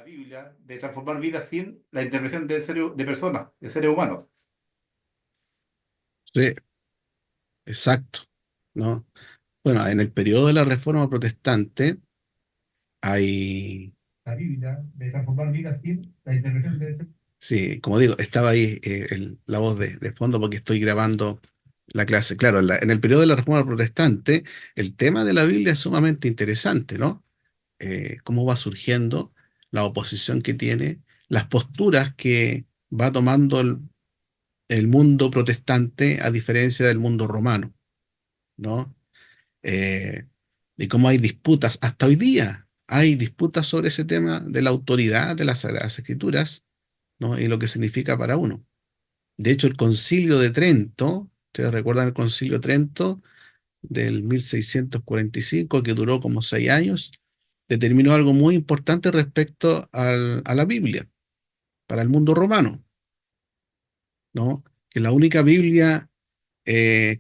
Biblia de transformar vidas sin la intervención de personas, de seres humanos. Sí, exacto, ¿no? Bueno, en el periodo de la Reforma Protestante hay, La Biblia de transformar vidas sin la intervención de seres. sí, como digo, estaba ahí la voz de fondo porque estoy grabando la clase. Claro, en el periodo de la Reforma Protestante, el tema de la Biblia es sumamente interesante, ¿no? Cómo va surgiendo, la oposición que tiene, las posturas que va tomando el mundo protestante a diferencia del mundo romano, ¿no? Eh, y cómo hay disputas, hasta hoy día hay disputas sobre ese tema de la autoridad de las Sagradas Escrituras, ¿no? Y lo que significa para uno. De hecho, el Concilio de Trento, ¿ustedes recuerdan el Concilio de Trento del 1645, que duró como 6 años? Determinó algo muy importante respecto a la Biblia, para el mundo romano, ¿no? Que la única Biblia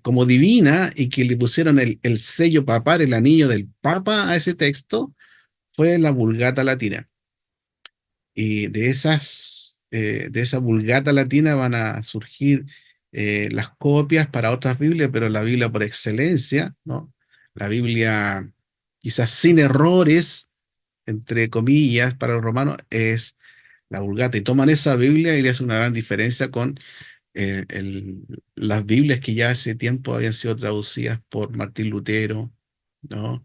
como divina y que le pusieron el sello papal, el anillo del Papa a ese texto, fue la Vulgata Latina. Y de esa Vulgata Latina van a surgir las copias para otras Biblias, pero la Biblia por excelencia, ¿no? La Biblia quizás sin errores, entre comillas, para los romanos, es la Vulgata. Y toman esa Biblia y le hacen una gran diferencia con las Biblias que ya hace tiempo habían sido traducidas por Martín Lutero, ¿no?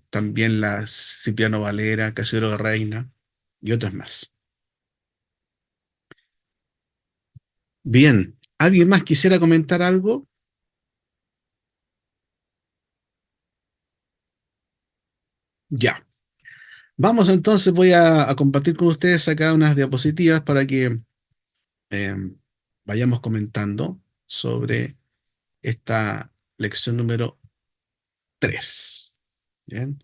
También la Cipriano Valera, Casiodoro de Reina y otras más. Bien, ¿alguien más quisiera comentar algo? Ya. Vamos entonces, voy a compartir con ustedes acá unas diapositivas para que eh, vayamos comentando sobre esta lección número 3. Bien.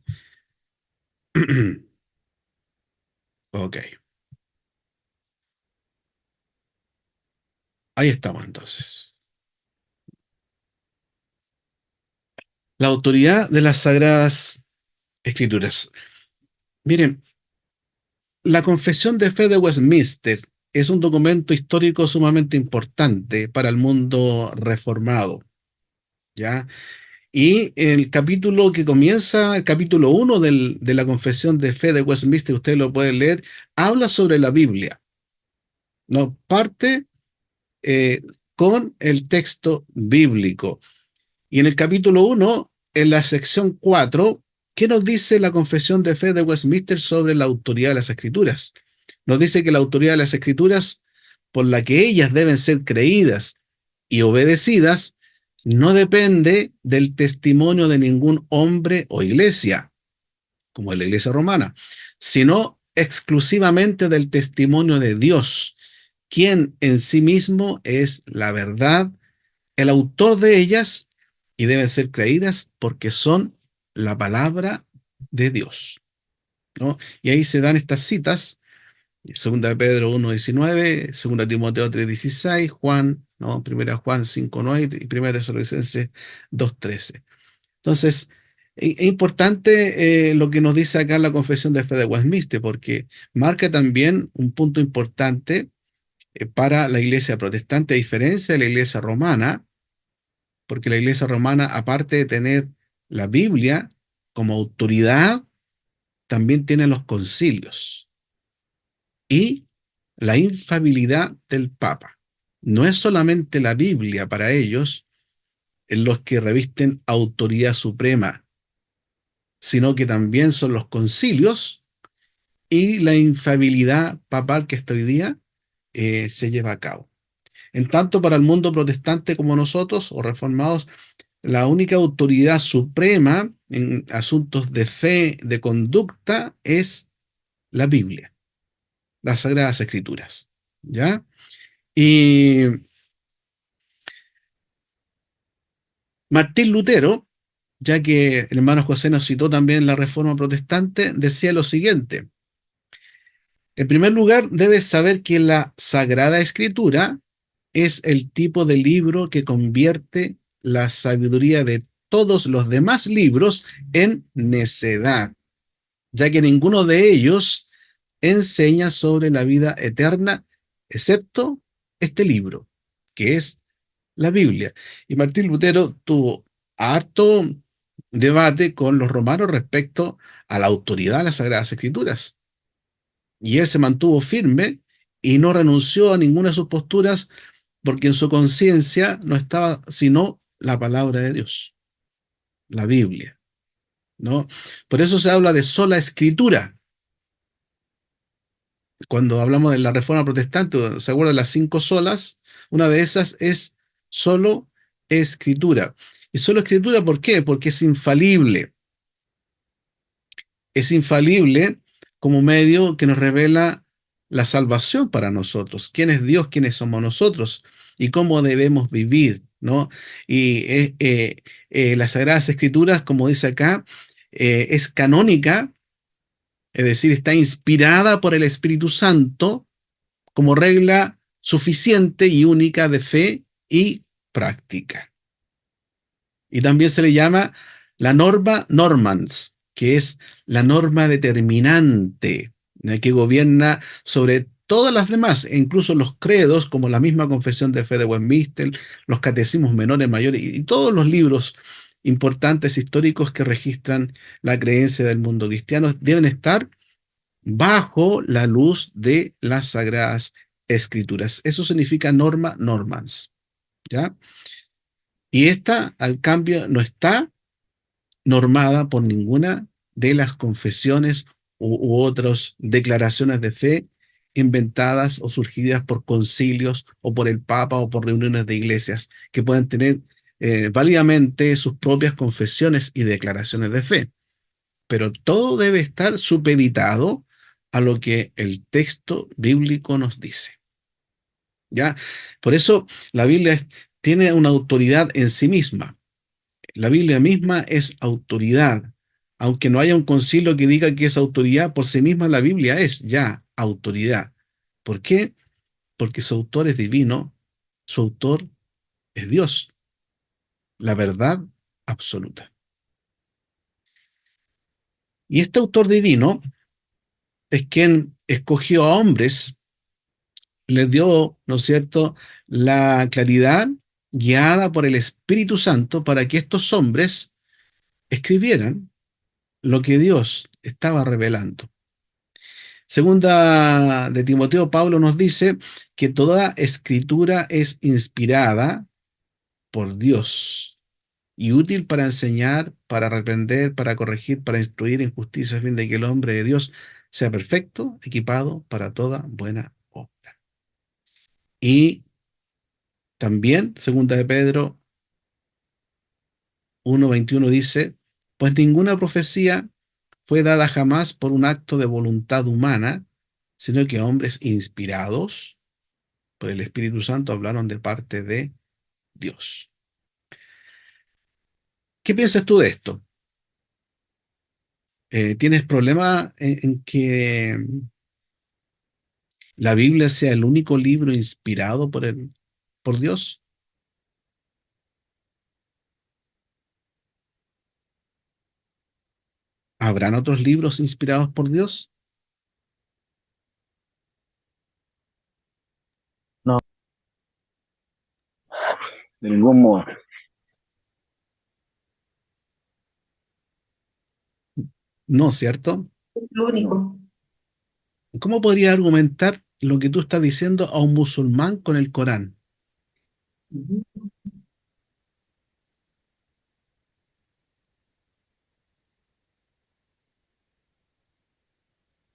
Ok, ahí estamos entonces. La autoridad de las Sagradas Escrituras. Miren, la Confesión de Fe de Westminster es un documento histórico sumamente importante para el mundo reformado, ¿ya? Y el capítulo que comienza, el capítulo 1 de la Confesión de Fe de Westminster, ustedes lo pueden leer, habla sobre la Biblia, ¿no? Parte eh, con el texto bíblico. Y en el capítulo 1, en la sección 4, ¿qué nos dice la Confesión de Fe de Westminster sobre la autoridad de las Escrituras? Nos dice que la autoridad de las Escrituras, por la que ellas deben ser creídas y obedecidas, no depende del testimonio de ningún hombre o iglesia, como en la iglesia romana, sino exclusivamente del testimonio de Dios, quien en sí mismo es la verdad, el autor de ellas, y deben ser creídas porque son la palabra de Dios, ¿no? Y ahí se dan estas citas: Segunda de Pedro 1:19, Segunda de Timoteo 3:16, Juan, ¿no? Primera Juan 5:9 y Primera de Tesalonicenses 2:13. Entonces, es importante lo que nos dice acá la Confesión de Fe de Westminster, porque marca también un punto importante para la iglesia protestante, a diferencia de la iglesia romana, porque la iglesia romana, aparte de tener la Biblia como autoridad, también tiene los concilios y la infalibilidad del Papa. No es solamente la Biblia para ellos en los que revisten autoridad suprema, sino que también son los concilios y la infalibilidad papal que hasta hoy día se lleva a cabo. En tanto, para el mundo protestante como nosotros, o reformados, la única autoridad suprema en asuntos de fe, de conducta, es la Biblia, las Sagradas Escrituras. ¿Ya? Y Martín Lutero, ya que el hermano José nos citó también la Reforma Protestante, decía lo siguiente: en primer lugar, debes saber que la Sagrada Escritura es el tipo de libro que convierte la sabiduría de todos los demás libros en necedad, ya que ninguno de ellos enseña sobre la vida eterna, excepto este libro, que es la Biblia. Y Martín Lutero tuvo harto debate con los romanos respecto a la autoridad de las Sagradas Escrituras. Y él se mantuvo firme y no renunció a ninguna de sus posturas porque en su conciencia no estaba sino la palabra de Dios, la Biblia, ¿no? Por eso se habla de sola escritura. Cuando hablamos de la Reforma Protestante, ¿se acuerdan de las 5 solas? Una de esas es solo escritura. Y solo escritura, ¿por qué? Porque es infalible. Es infalible como medio que nos revela la salvación para nosotros, quién es Dios, quiénes somos nosotros y cómo debemos vivir, ¿no? Y las Sagradas Escrituras, como dice acá, es canónica, es decir, está inspirada por el Espíritu Santo como regla suficiente y única de fe y práctica. Y también se le llama la norma normans, que es la norma determinante, que gobierna sobre todas las demás, e incluso los credos, como la misma Confesión de Fe de Westminster, los catecismos menores, mayores, y todos los libros importantes históricos que registran la creencia del mundo cristiano, deben estar bajo la luz de las Sagradas Escrituras. Eso significa norma normans, ¿ya? Y esta, al cambio, no está normada por ninguna de las confesiones u otras declaraciones de fe inventadas o surgidas por concilios o por el Papa o por reuniones de iglesias que puedan tener válidamente sus propias confesiones y declaraciones de fe. Pero todo debe estar supeditado a lo que el texto bíblico nos dice. ¿Ya? Por eso la Biblia tiene una autoridad en sí misma. La Biblia misma es autoridad. Aunque no haya un concilio que diga que es autoridad, por sí misma la Biblia es ya autoridad. ¿Por qué? Porque su autor es divino, su autor es Dios, la verdad absoluta. Y este autor divino es quien escogió a hombres, les dio, ¿no es cierto?, la claridad guiada por el Espíritu Santo para que estos hombres escribieran lo que Dios estaba revelando. Segunda de Timoteo, Pablo nos dice que toda escritura es inspirada por Dios y útil para enseñar, para reprender, para corregir, para instruir en justicia, a fin de que el hombre de Dios sea perfecto, equipado para toda buena obra. Y también, segunda de Pedro 1:21 dice, pues ninguna profecía fue dada jamás por un acto de voluntad humana, sino que hombres inspirados por el Espíritu Santo hablaron de parte de Dios. ¿Qué piensas tú de esto? ¿Tienes problema en que la Biblia sea el único libro inspirado por Dios? ¿Habrán otros libros inspirados por Dios? No, de ningún modo. No, ¿cierto? Lo único. ¿Cómo podría argumentar lo que tú estás diciendo a un musulmán con el Corán?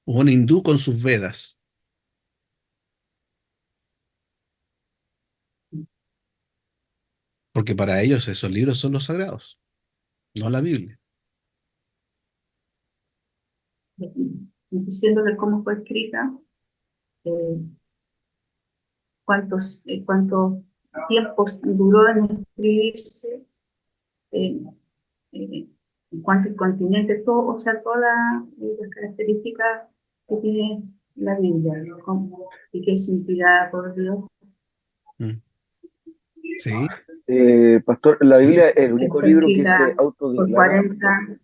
O un hindú con sus Vedas? Porque para ellos esos libros son los sagrados, no la Biblia. Diciendo de cómo fue escrita, eh, cuántos tiempos duró en escribirse, eh, eh, cuántos continentes, todo, o sea, todas las características que tiene la Biblia, ¿no? Y que es inspirada por Dios. Mm. Sí, Pastor, la sí. Biblia es el único Fue libro que se escrita por autodeclara. 40.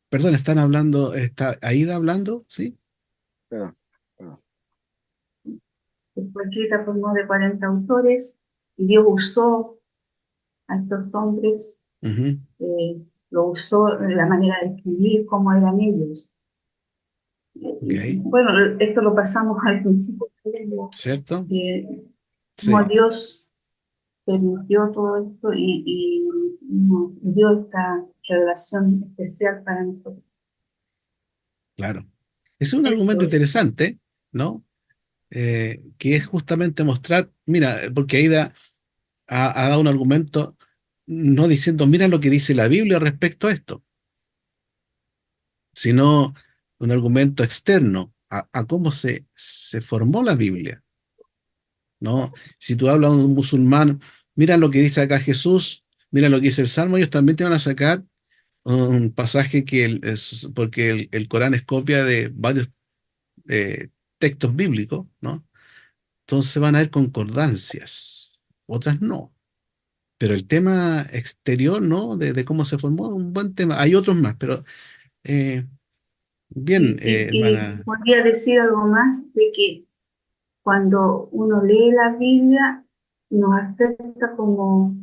Perdón, están hablando, ¿está Aida hablando? ¿Sí? Perdón, perdón. Fue escrita por más de 40 autores y Dios usó a estos hombres, Ujú. lo usó en la manera de escribir, cómo eran ellos. Ok, Bueno, esto lo pasamos al principio, ¿cierto? como Sí, Dios permitió todo esto y nos dio esta revelación especial para nosotros. claro. Ese es un argumento Eso, interesante, ¿no? Que es justamente mostrar, mira, porque Aida ha dado un argumento no diciendo, mira lo que dice la Biblia respecto a esto, sino un argumento externo a cómo se formó la Biblia, ¿no? Si tú hablas a un musulmán, mira lo que dice acá Jesús, mira lo que dice el Salmo, ellos también te van a sacar un pasaje porque el Corán es copia de varios textos bíblicos, ¿no? Entonces van a haber concordancias, otras no. Pero el tema exterior, ¿no? De cómo se formó, un buen tema. Hay otros más, pero eh, bien, y hermana, podría decir algo más de que cuando uno lee la Biblia nos afecta como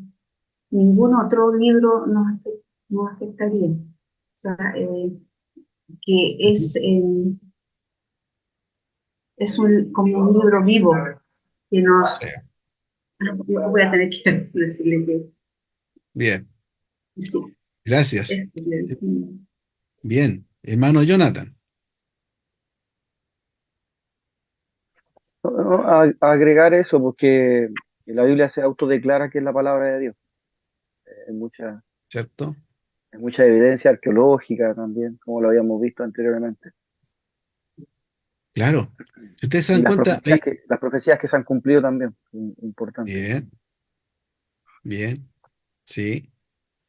ningún otro libro nos afectaría. O sea, que ujú, es como un libro vivo que nos... eh, Voy a tener que decirle que bien, sí, gracias. esto le decimos. Bien, hermano Jonathan, No, no, a agregar eso, porque la Biblia se autodeclara que es la palabra de Dios. Hay mucha, ¿cierto? hay mucha evidencia arqueológica también, como lo habíamos visto anteriormente. Claro. Si ustedes se Y dan cuenta, hay, las profecías que se han cumplido también, importante. bien, bien, sí.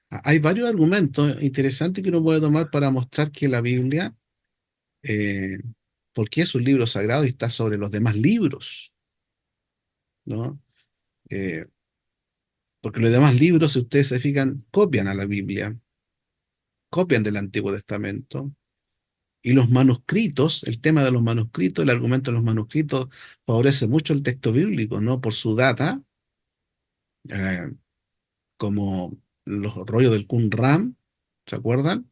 Hay varios argumentos interesantes que uno puede tomar para mostrar que la Biblia, eh, porque es un libro sagrado y está sobre los demás libros, ¿no? Eh, Porque los demás libros, si ustedes se fijan, copian a la Biblia, copian del Antiguo Testamento. Y los manuscritos, el tema de los manuscritos, el argumento de los manuscritos favorece mucho el texto bíblico, ¿no? Por su data, eh, como los rollos del Qumran, ¿se acuerdan?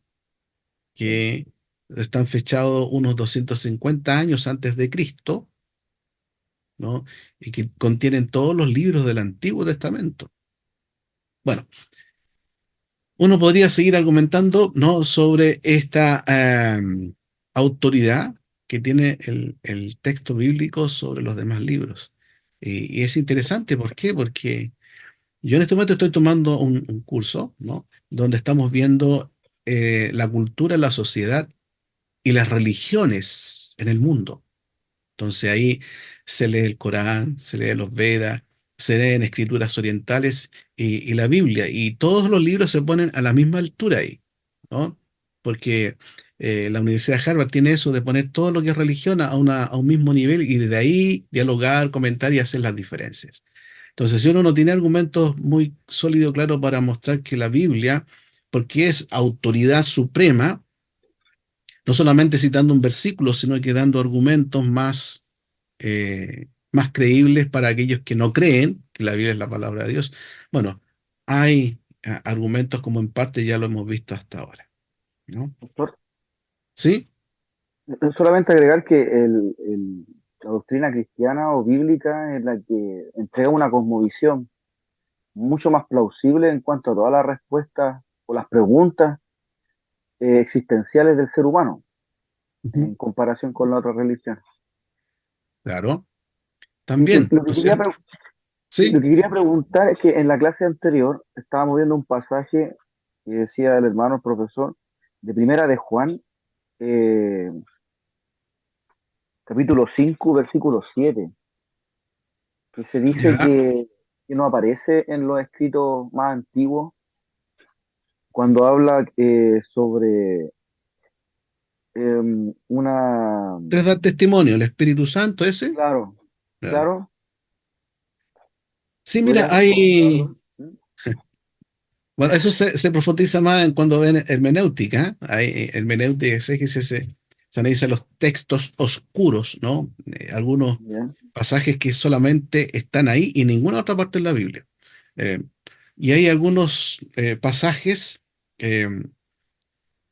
Sí. Que están fechados unos 250 años antes de Cristo, ¿no? Y que contienen todos los libros del Antiguo Testamento. Bueno, uno podría seguir argumentando, ¿no? Sobre esta autoridad que tiene el texto bíblico sobre los demás libros. Y es interesante, ¿por qué? Porque yo en este momento estoy tomando un curso, ¿no? Donde estamos viendo la cultura, la sociedad y las religiones en el mundo. Entonces ahí se lee el Corán, se lee los Vedas, se leen escrituras orientales y la Biblia. Y todos los libros se ponen a la misma altura ahí, ¿no? Porque la Universidad de Harvard tiene eso de poner todo lo que es religión a un mismo nivel y desde ahí dialogar, comentar y hacer las diferencias. Entonces, si uno no tiene argumentos muy sólidos, claro, para mostrar que la Biblia, porque es autoridad suprema, no solamente citando un versículo, sino que dando argumentos más creíbles para aquellos que no creen que la Biblia es la palabra de Dios. Bueno, hay argumentos como en parte ya lo hemos visto hasta ahora, ¿no? Doctor, ¿Sí? solamente agregar que la doctrina cristiana o bíblica es la que entrega una cosmovisión mucho más plausible en cuanto a todas las respuestas o las preguntas existenciales del ser humano Ujú. en comparación con la otra religión. Claro, Y también, lo ¿no que es quería, cierto? lo Sí, que quería preguntar es que en la clase anterior estábamos viendo un pasaje que decía el hermano el profesor de Primera de Juan, eh, capítulo 5 versículo 7 que se dice ya. que no aparece en los escritos más antiguos cuando habla sobre una... Tres dar testimonio, el Espíritu Santo ese. Claro, Ya. claro, Sí, mira, ¿podrías comentarlo? hay. Bueno, eso se profundiza más en cuando ven hermenéutica. Hay hermenéutica exégesis, se analizan los textos oscuros, ¿no? Algunos ¿ya? pasajes que solamente están ahí y en ninguna otra parte de la Biblia. Eh, y hay algunos pasajes eh,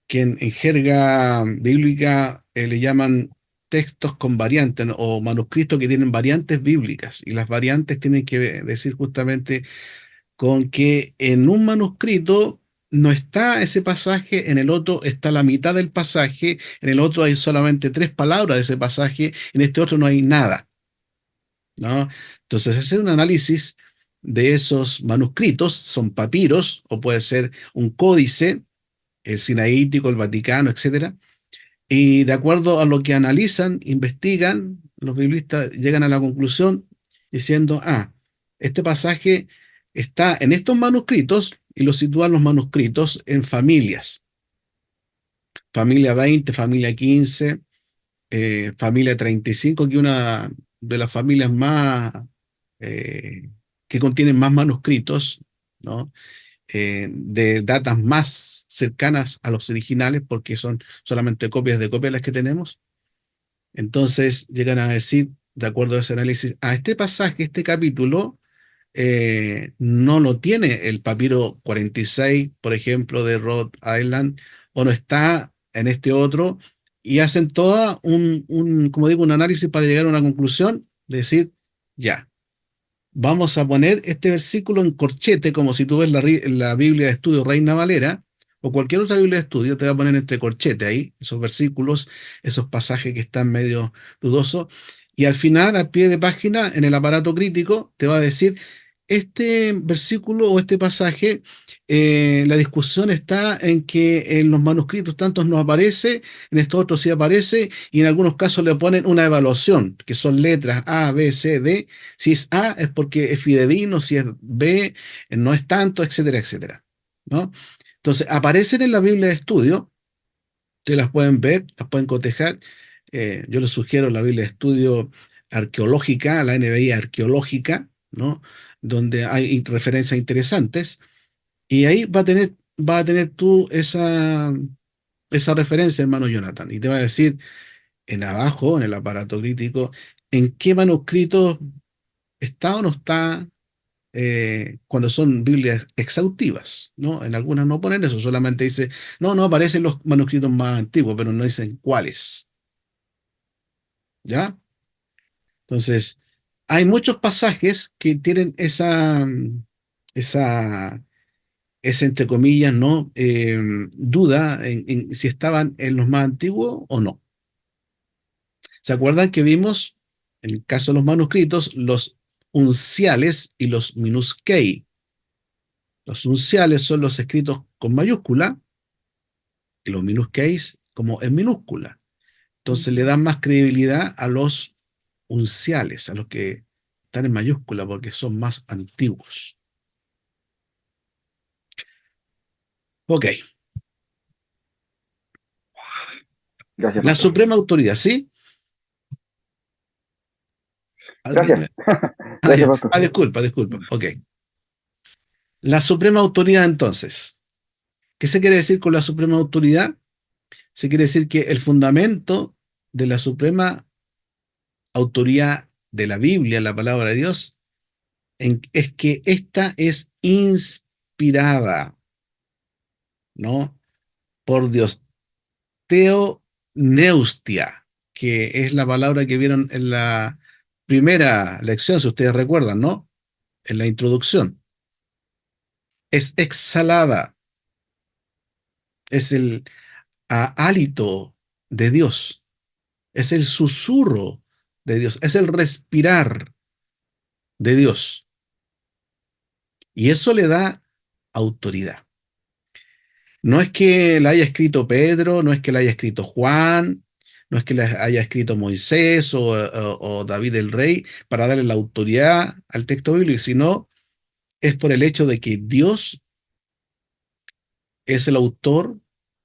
que en jerga bíblica le llaman textos con variantes, ¿no? O manuscritos que tienen variantes bíblicas. Y las variantes tienen que decir justamente con que en un manuscrito no está ese pasaje, en el otro está la mitad del pasaje, en el otro hay solamente 3 palabras de ese pasaje, en este otro no hay nada, ¿no? Entonces, hacer un análisis de esos manuscritos, son papiros, o puede ser un códice, el Sinaítico, el Vaticano, etcétera, y de acuerdo a lo que analizan, investigan, los biblistas llegan a la conclusión diciendo, este pasaje está en estos manuscritos y lo sitúan los manuscritos en familias. Familia 20, familia 15, familia 35, que es una de las familias más eh, que contienen más manuscritos, ¿no? De datas más cercanas a los originales, porque son solamente copias de copias las que tenemos. Entonces llegan a decir, de acuerdo a ese análisis, este pasaje, este capítulo, no lo tiene el papiro 46, por ejemplo, de Rhode Island, o no está en este otro, y hacen toda como digo, un análisis para llegar a una conclusión, decir, ya, vamos a poner este versículo en corchete, como si tú ves la Biblia de Estudio Reina Valera, o cualquier otra Biblia de Estudio, te va a poner entre corchete ahí, esos versículos, esos pasajes que están medio dudosos, y al final, al pie de página, en el aparato crítico, te va a decir, este versículo o este pasaje, la discusión está en que en los manuscritos tantos no aparece, en estos otros sí aparece, y en algunos casos le ponen una evaluación, que son letras A, B, C, D. Si es A es porque es fidedigno, si es B no es tanto, etcétera, etcétera, ¿no? Entonces, aparecen en la Biblia de estudio, ustedes las pueden ver, las pueden cotejar. Yo les sugiero la Biblia de estudio arqueológica, la NBI arqueológica, ¿no? Donde hay referencias interesantes, y ahí va a tener tú esa referencia, hermano Jonathan, y te va a decir en abajo, en el aparato crítico, en qué manuscrito está o no está, cuando son Biblias exhaustivas, ¿no? En algunas no ponen eso, solamente dice, no aparecen los manuscritos más antiguos, pero no dicen cuáles, ¿ya? Entonces, hay muchos pasajes que tienen esa, esa entre comillas, ¿no? Duda en si estaban en los más antiguos o no. ¿Se acuerdan que vimos, en el caso de los manuscritos, los unciales y los minusquei? Los unciales son los escritos con mayúscula y los minusqueis como en minúscula. Entonces le dan más credibilidad a los unciales, a los que están en mayúscula, porque son más antiguos. Ok, Gracias, la pastor. suprema autoridad, ¿sí? ¿Alguien? Gracias. Gracias, pastor. Disculpa. Ok. La suprema autoridad, entonces. ¿Qué se quiere decir con la suprema autoridad? Se quiere decir que el fundamento de la suprema autoridad de la Biblia, la palabra de Dios, es que esta es inspirada, ¿no? Por Dios. Teoneustia, que es la palabra que vieron en la primera lección, si ustedes recuerdan, ¿no? En la introducción. Es exhalada, es el hálito de Dios, es el susurro de Dios, es el respirar de Dios. Y eso le da autoridad. No es que la haya escrito Pedro, no es que la haya escrito Juan, no es que la haya escrito Moisés o David el rey para darle la autoridad al texto bíblico, sino es por el hecho de que Dios es el autor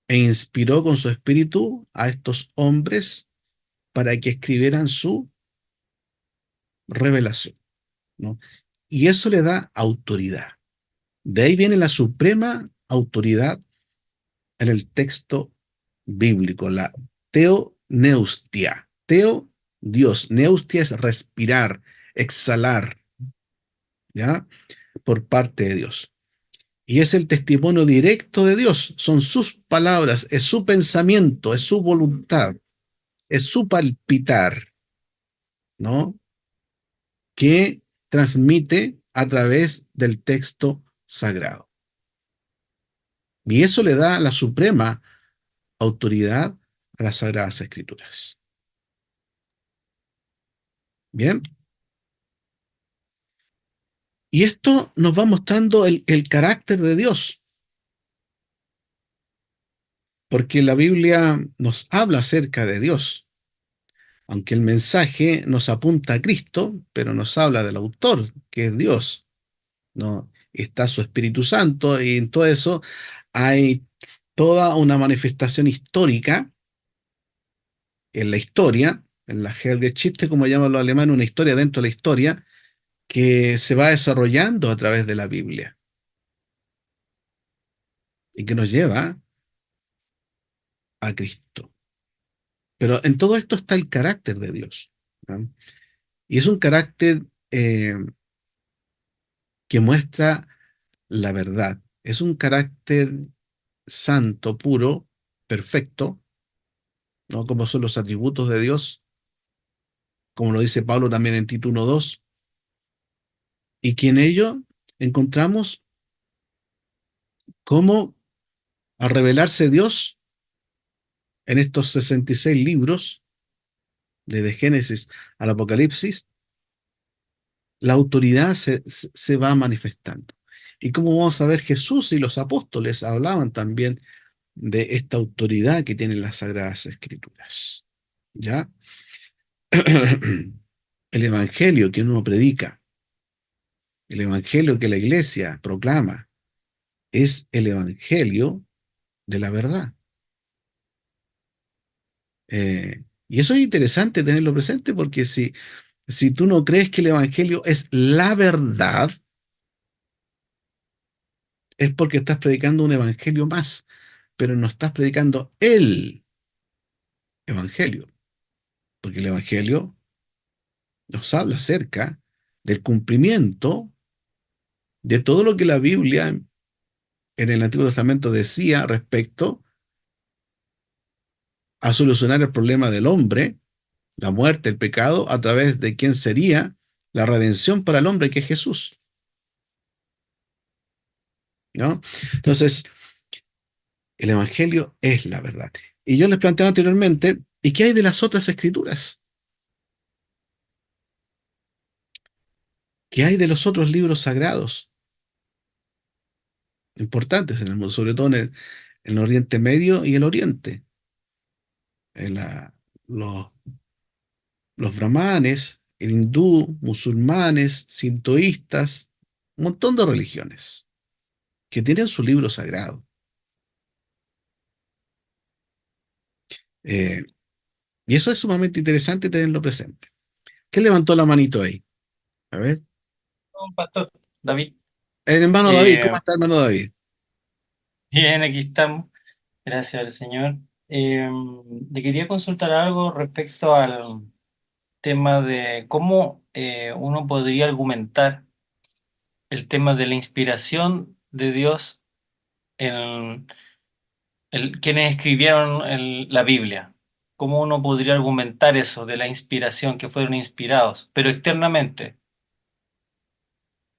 e inspiró con su espíritu a estos hombres para que escribieran su revelación, ¿no? Y eso le da autoridad. De ahí viene la suprema autoridad en el texto bíblico, la neustia. Teo, Dios. Neustia es respirar, exhalar, ¿ya? Por parte de Dios. Y es el testimonio directo de Dios. Son sus palabras, es su pensamiento, es su voluntad, es su palpitar, ¿no? Que transmite a través del texto sagrado. Y eso le da la suprema autoridad a las Sagradas Escrituras. Bien. Y esto nos va mostrando el carácter de Dios, porque la Biblia nos habla acerca de Dios, aunque el mensaje nos apunta a Cristo, pero nos habla del autor, que es Dios, ¿no? Está su Espíritu Santo y en todo eso hay toda una manifestación histórica en la historia, en la Helgeschichte, como llaman los alemanes, una historia dentro de la historia que se va desarrollando a través de la Biblia y que nos lleva a Cristo. Pero en todo esto está el carácter de Dios, ¿no? Y es un carácter que muestra la verdad. Es un carácter santo, puro, perfecto, ¿no? Como son los atributos de Dios, como lo dice Pablo también en Tito 1:2, y que en ello encontramos cómo, al revelarse Dios en estos 66 libros, desde Génesis al Apocalipsis, la autoridad se va manifestando. Y como vamos a ver, Jesús y los apóstoles hablaban también de esta autoridad que tienen las Sagradas Escrituras. ¿Ya? El evangelio que uno predica, el evangelio que la iglesia proclama, es el evangelio de la verdad. Y eso es interesante tenerlo presente porque si tú no crees que el evangelio es la verdad, es porque estás predicando un evangelio más, pero no estás predicando el evangelio, porque el evangelio nos habla acerca del cumplimiento de todo lo que la Biblia en el Antiguo Testamento decía respecto a solucionar el problema del hombre, la muerte, el pecado, a través de quién sería la redención para el hombre, que es Jesús, ¿no? Entonces, el evangelio es la verdad. Y yo les planteaba anteriormente, ¿y qué hay de las otras escrituras? ¿Qué hay de los otros libros sagrados importantes en el mundo, sobre todo en el Oriente Medio y el Oriente? En los brahmanes, el hindú, musulmanes, sintoístas, un montón de religiones que tienen su libro sagrado. Eh, y eso es sumamente interesante tenerlo presente. ¿Qué levantó la manito ahí? A ver. Pastor David. El hermano David, Eh, ¿cómo está, hermano David? Bien, aquí estamos. Gracias al Señor. Le quería consultar algo respecto al tema de cómo uno podría argumentar el tema de la inspiración de Dios en quienes escribieron la Biblia. ¿Cómo uno podría argumentar eso de la inspiración, que fueron inspirados, pero externamente?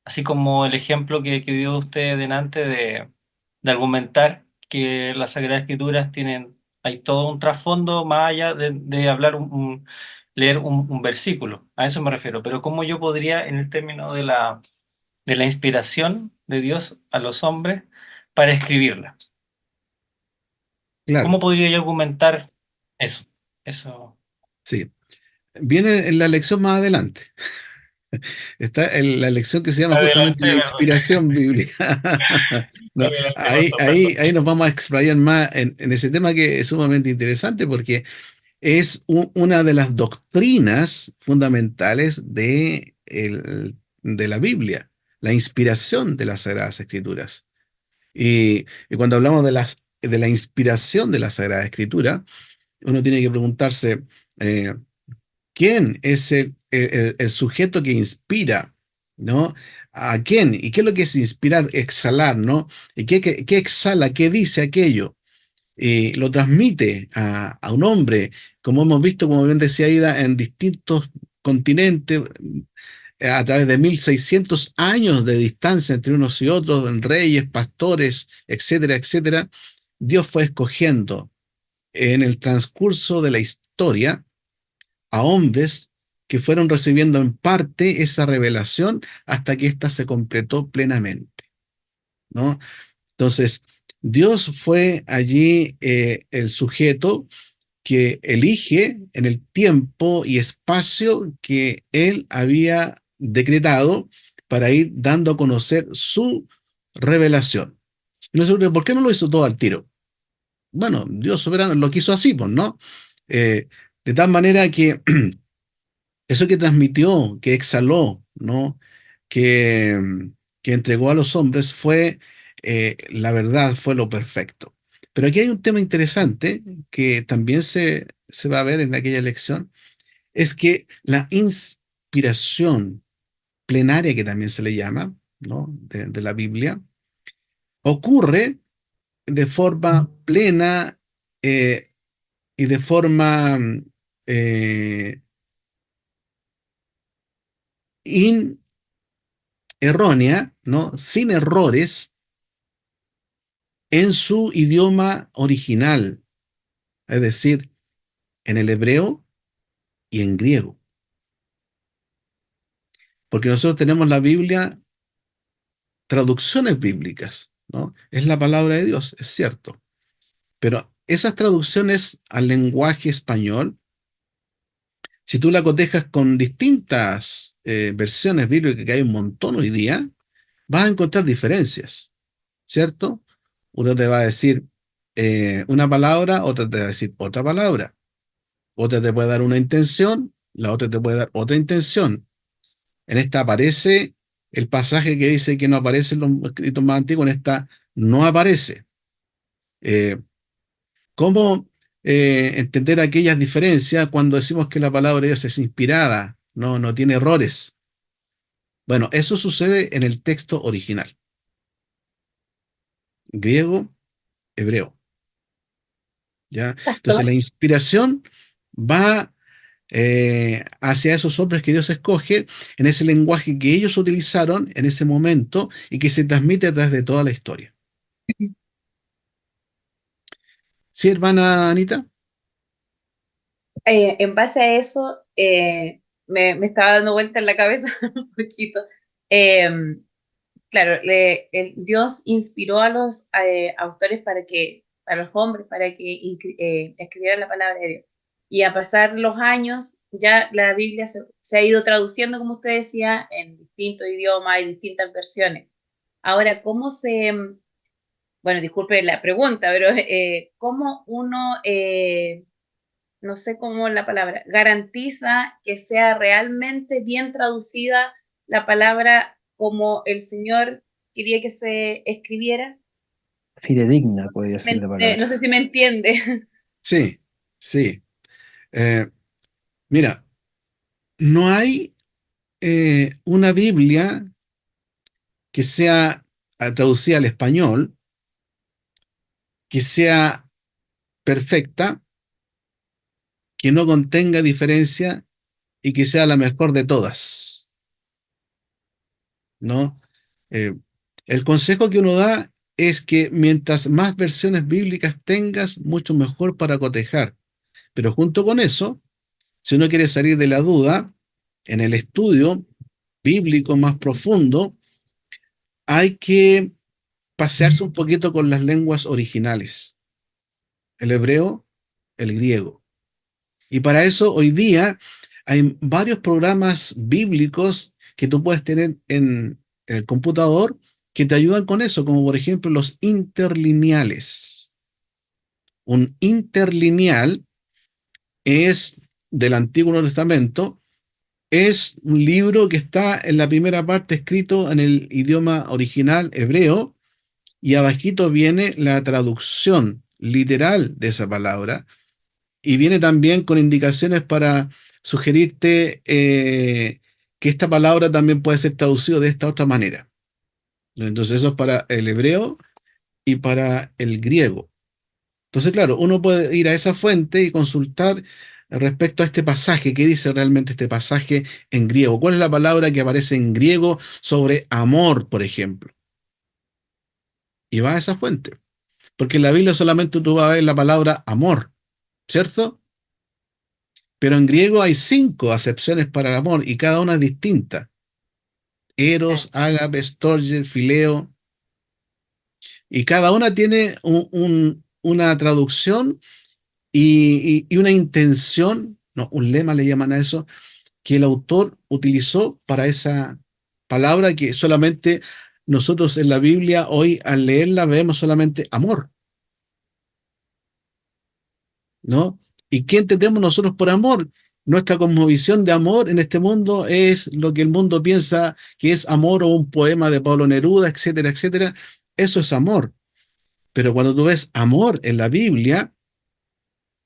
Así como el ejemplo que dio usted delante de argumentar que las Sagradas Escrituras tienen, hay todo un trasfondo más allá de hablar leer un versículo, a eso me refiero, pero cómo yo podría, en el término de la inspiración de Dios a los hombres para escribirla, Claro, ¿cómo podría yo argumentar eso? Eso, sí. Viene en la lección más adelante. Está en la lección que se llama justamente adelante, la perdón. inspiración bíblica. No, Adelante, ahí, pastor, ahí, perdón. ahí nos vamos a explayar más en ese tema que es sumamente interesante porque es una de las doctrinas fundamentales de la Biblia, la inspiración de las Sagradas Escrituras. Y cuando hablamos de la inspiración de la Sagrada Escritura, uno tiene que preguntarse, eh, ¿quién es el sujeto que inspira? ¿No? ¿A quién? ¿Y qué es lo que es inspirar? Exhalar, ¿no? ¿Y qué exhala? ¿Qué dice aquello? Y lo transmite a un hombre, como hemos visto, como bien decía Ida, en distintos continentes, a través de 1600 años de distancia entre unos y otros, en reyes, pastores, etcétera, etcétera. Dios fue escogiendo en el transcurso de la historia a hombres que fueron recibiendo en parte esa revelación hasta que ésta se completó plenamente, ¿no? Entonces, Dios fue allí el sujeto que elige en el tiempo y espacio que él había decretado para ir dando a conocer su revelación. Y uno se pregunta, ¿por qué no lo hizo todo al tiro? Bueno, Dios soberano lo quiso así, pues, ¿no? De tal manera que eso que transmitió, que exhaló, ¿no? Que, que entregó a los hombres fue la verdad, fue lo perfecto. Pero aquí hay un tema interesante que también se va a ver en aquella lección, es que la inspiración plenaria, que también se le llama, ¿no? De la Biblia, ocurre de forma plena y de forma eh, errónea, ¿no? Sin errores en su idioma original, es decir, en el hebreo y en griego. Porque nosotros tenemos la Biblia, traducciones bíblicas, ¿no? Es la palabra de Dios, es cierto. Pero esas traducciones al lenguaje español, si tú la cotejas con distintas versiones bíblicas, que hay un montón hoy día, vas a encontrar diferencias, ¿cierto? Uno te va a decir una palabra, otra te va a decir otra palabra. Otra te puede dar una intención, la otra te puede dar otra intención. En esta aparece el pasaje que dice que no aparece en los escritos más antiguos, en esta no aparece. Eh, ¿Cómo entender aquellas diferencias cuando decimos que la palabra de Dios es inspirada, no tiene errores? Bueno, eso sucede en el texto original, griego, hebreo, ¿ya? Entonces Pastor, la inspiración va hacia esos hombres que Dios escoge en ese lenguaje que ellos utilizaron en ese momento y que se transmite a través de toda la historia. ¿Sí, hermana Anita? en base a eso, me estaba dando vuelta en la cabeza un poquito. Eh, claro, Dios inspiró a los autores a los hombres, para que escribieran la palabra de Dios. Y a pasar los años, ya la Biblia se ha ido traduciendo, como usted decía, en distintos idiomas y distintas versiones. Ahora, bueno, disculpe la pregunta, pero ¿cómo uno, no sé cómo la palabra, garantiza que sea realmente bien traducida la palabra como el Señor quería que se escribiera? Fidedigna podría ser la No palabra. sé si me entiende. Sí, sí. Eh, Mira, no hay una Biblia que sea traducida al español, que sea perfecta, que no contenga diferencia y que sea la mejor de todas, ¿no? Eh, el consejo que uno da es que mientras más versiones bíblicas tengas, mucho mejor para cotejar. Pero junto con eso, si uno quiere salir de la duda, en el estudio bíblico más profundo, hay que pasearse un poquito con las lenguas originales, el hebreo, el griego. Y para eso hoy día hay varios programas bíblicos que tú puedes tener en el computador que te ayudan con eso, como por ejemplo los interlineales. Un interlineal es del Antiguo Nuevo Testamento, es un libro que está en la primera parte escrito en el idioma original hebreo y abajito viene la traducción literal de esa palabra y viene también con indicaciones para sugerirte que esta palabra también puede ser traducida de esta otra manera. Entonces eso es para el hebreo y para el griego. Entonces, claro, uno puede ir a esa fuente y consultar respecto a este pasaje, qué dice realmente este pasaje en griego. ¿Cuál es la palabra que aparece en griego sobre amor, por ejemplo? Y va a esa fuente. Porque en la Biblia solamente tú vas a ver la palabra amor, ¿cierto? Pero en griego hay 5 acepciones para el amor y cada una es distinta. Eros, ágape, storge, fileo, y cada una tiene una traducción y una intención, no, un lema le llaman a eso, que el autor utilizó para esa palabra que solamente nosotros en la Biblia hoy al leerla vemos solamente amor, ¿no? ¿Y qué entendemos nosotros por amor? Nuestra cosmovisión de amor en este mundo es lo que el mundo piensa que es amor o un poema de Pablo Neruda, etcétera, etcétera. Eso es amor. Pero cuando tú ves amor en la Biblia,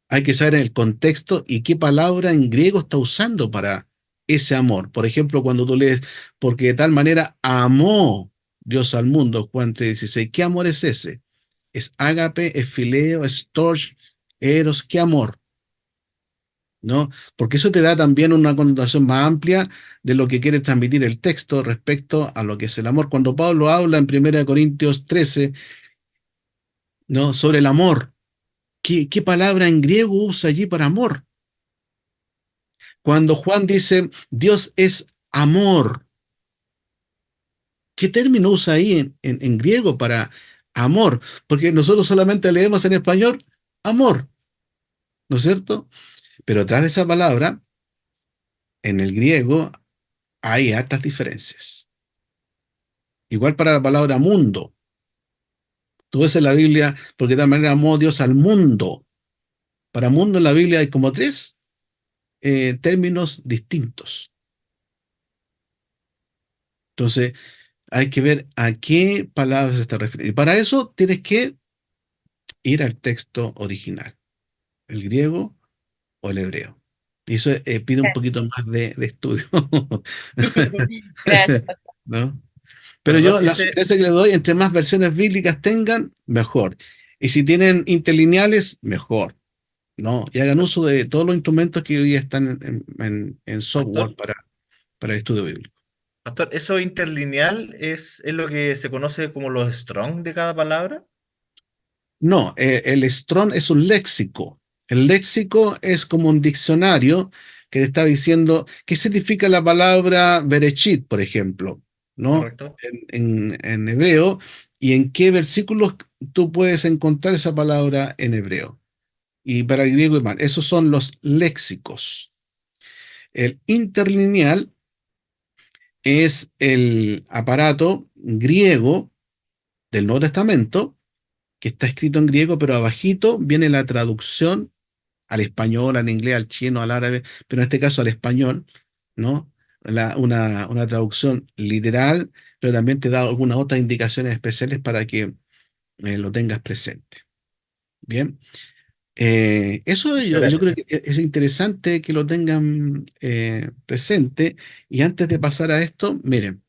hay que saber el contexto y qué palabra en griego está usando para ese amor. Por ejemplo, cuando tú lees, porque de tal manera amó Dios al mundo, Juan 3:16, ¿qué amor es ese? ¿Es ágape, es fileo, es storge, eros? ¿Qué amor? ¿No? Porque eso te da también una connotación más amplia de lo que quiere transmitir el texto respecto a lo que es el amor. Cuando Pablo habla en 1 Corintios 13, ¿no? Sobre el amor, ¿qué palabra en griego usa allí para amor? Cuando Juan dice, Dios es amor, ¿qué término usa ahí en griego para amor? Porque nosotros solamente leemos en español amor, ¿no es cierto? Pero tras de esa palabra, en el griego hay hartas diferencias. Igual para la palabra mundo. Tú ves en la Biblia, porque de tal manera amó Dios al mundo. Para mundo en la Biblia hay como 3 términos distintos. Entonces, hay que ver a qué palabras se está refiriendo. Y para eso tienes que ir al texto original, el griego o el hebreo. Y eso pide un poquito más de estudio. Gracias. ¿No? Pero Perdón, yo la sugerencia que le doy, entre más versiones bíblicas tengan, mejor. Y si tienen interlineales, mejor. ¿No? Y hagan uso de todos los instrumentos que hoy están en software pastor, para el estudio bíblico. pastor, ¿eso interlineal es lo que se conoce como los strong de cada palabra? No, el Strong es un léxico. El léxico es como un diccionario que te está diciendo qué significa la palabra Bereshit, por ejemplo, ¿no? Correcto. En hebreo, y en qué versículos tú puedes encontrar esa palabra en hebreo. Y para el griego igual, esos son los léxicos. El interlineal es el aparato griego del Nuevo Testamento que está escrito en griego, pero abajito viene la traducción al español, al inglés, al chino, al árabe, pero en este caso al español, ¿no? Una traducción literal, pero también te da algunas otras indicaciones especiales para que lo tengas presente. Bien. Eso yo creo Gracias. que es interesante que lo tengan presente. Y antes de pasar a esto, miren,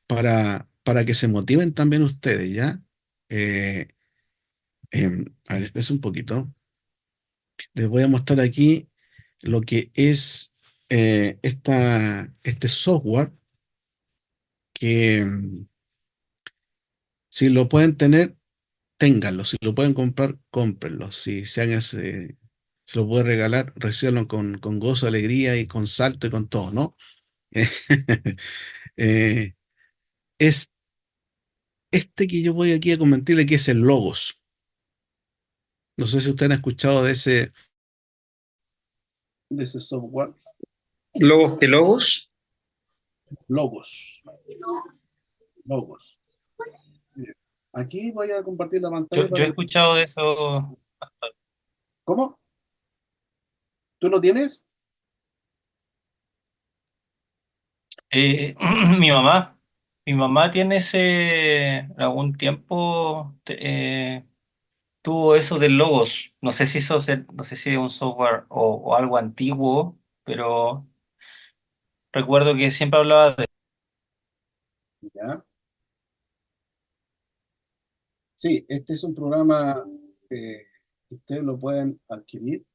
para que se motiven también ustedes, ¿ya? Eh, a ver, espérense un poquito. Les voy a mostrar aquí lo que es este software que si lo pueden tener, ténganlo. Si lo pueden comprar, cómprenlo. Si se lo puede regalar, recíbanlo con gozo, alegría y con salto y con todo, ¿no? Eh, es este que yo voy aquí a comentarle que es el Logos. No sé si ustedes han escuchado de ese software. ¿Logos que logos? Logos. Logos. Bien. Aquí voy a compartir la pantalla Yo para he que... escuchado de eso. ¿Cómo? ¿Tú lo tienes? Eh, mi mamá, mi mamá tiene ese algún tiempo tuvo eso del Logos. No sé si no sé si es un software o algo antiguo, pero recuerdo que siempre hablaba de... ¿Ya? Sí, este es un programa que ustedes lo pueden adquirir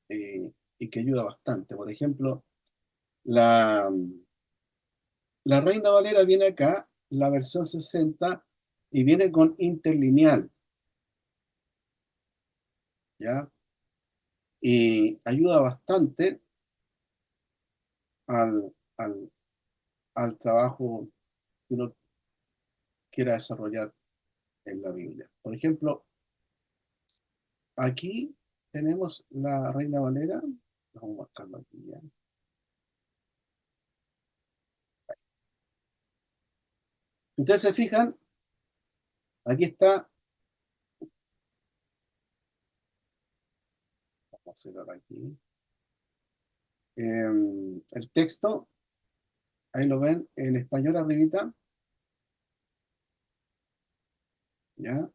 y que ayuda bastante. Por ejemplo, la, la Reina Valera viene acá, la versión 60, y viene con interlineal, ¿ya? Y ayuda bastante al, al, al trabajo que uno quiera desarrollar en la Biblia. Por ejemplo, aquí tenemos la Reina Valera. Vamos a marcarlo aquí ya. Si ustedes se fijan, aquí está, vamos a hacerlo aquí, el texto, ahí lo ven en español arribita, ¿ya?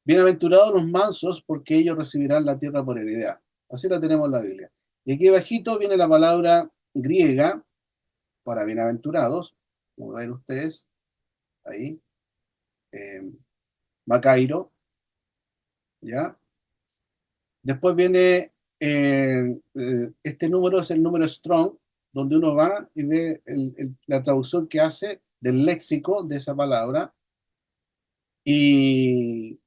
Bienaventurados los mansos, porque ellos recibirán la tierra por heredad. Así la tenemos en la Biblia. Y aquí abajito viene la palabra griega para bienaventurados, como ven ustedes, ahí, Macairo, ¿ya? Después viene, este número es el número Strong, donde uno va y ve la traducción que hace del léxico de esa palabra. Y,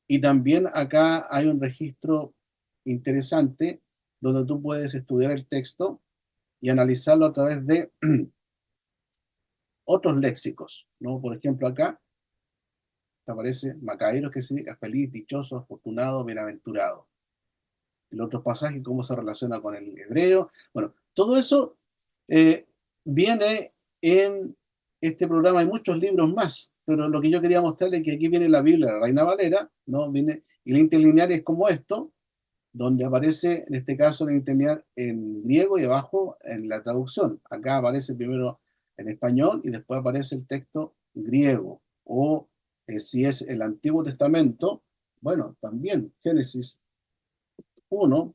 y también acá hay un registro interesante donde tú puedes estudiar el texto y analizarlo a través de otros léxicos, ¿no? Por ejemplo, acá aparece Macairo, que significa feliz, dichoso, afortunado, bienaventurado. El otro pasaje, cómo se relaciona con el hebreo. Bueno, todo eso viene en este programa. Hay muchos libros más, pero lo que yo quería mostrarles es que aquí viene la Biblia, la Reina Valera, ¿no? Viene, y el interlineal es como esto, donde aparece, en este caso, el interlineal en griego y abajo en la traducción. Acá aparece primero en español y después aparece el texto griego. O si es el Antiguo Testamento, bueno, también Génesis 1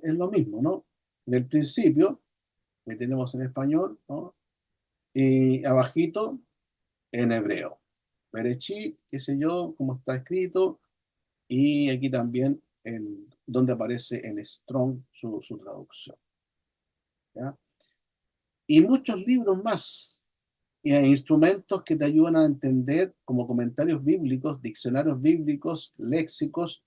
es lo mismo, ¿no? Del principio, que tenemos en español, ¿no? Y abajito en hebreo. Berechí, qué sé yo, cómo está escrito, y aquí también donde aparece en Strong su traducción, ¿ya? Y muchos libros más, y hay instrumentos que te ayudan a entender, como comentarios bíblicos, diccionarios bíblicos, léxicos,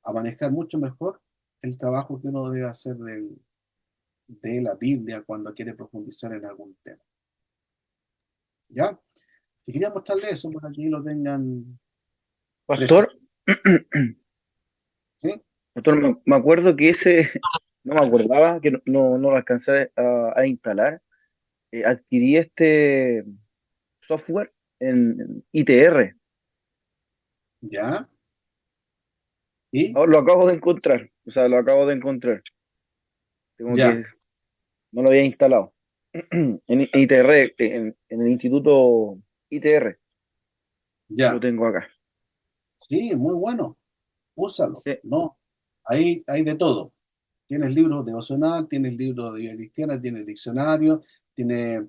a manejar mucho mejor el trabajo que uno debe hacer de la Biblia cuando quiere profundizar en algún tema. ¿Ya? Si quería mostrarles eso, por aquí lo tengan presente. Pastor, ¿Sí? pastor, me acuerdo que ese, no me acordaba, que no lo alcancé a instalar. Adquirí este software en ITR. ¿Ya? ¿Y? Ahora lo acabo de encontrar, o sea, lo acabo de encontrar. Tengo Ya, que, no lo había instalado. En ITR, en el instituto ITR, lo ya. tengo acá. Sí, muy bueno. Úsalo, Sí. ¿no? Ahí hay de todo. Tienes libros devocional, tienes libros de vida cristiana, tienes diccionario, tienes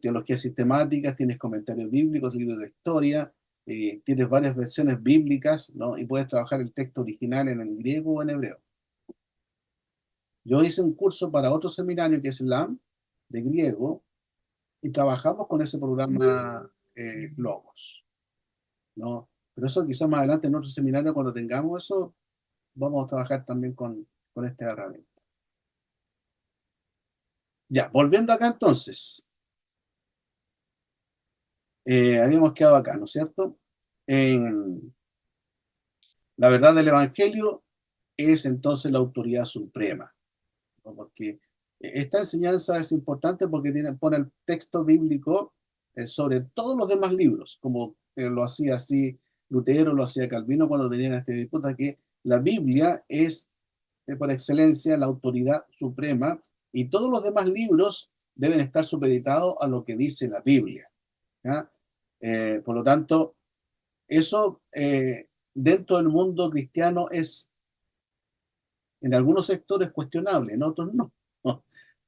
teología sistemática, tienes comentarios bíblicos, libros de historia, tienes varias versiones bíblicas, ¿no? Y puedes trabajar el texto original en griego o en hebreo. Yo hice un curso para otro seminario que es LAM, de griego, y trabajamos con ese programa Logos, ¿no? Pero eso quizás más adelante en otro seminario, cuando tengamos eso, vamos a trabajar también con esta herramienta. Ya, volviendo acá entonces. Habíamos quedado acá, ¿no es cierto? En la verdad del Evangelio es entonces la autoridad suprema, ¿no? Porque esta enseñanza es importante porque pone el texto bíblico sobre todos los demás libros, como lo hacía así Lutero, lo hacía Calvino cuando tenían esta disputa, que la Biblia es por excelencia la autoridad suprema y todos los demás libros deben estar supeditados a lo que dice la Biblia, ¿ya? Por lo tanto, Eso dentro del mundo cristiano es en algunos sectores cuestionable, en otros no.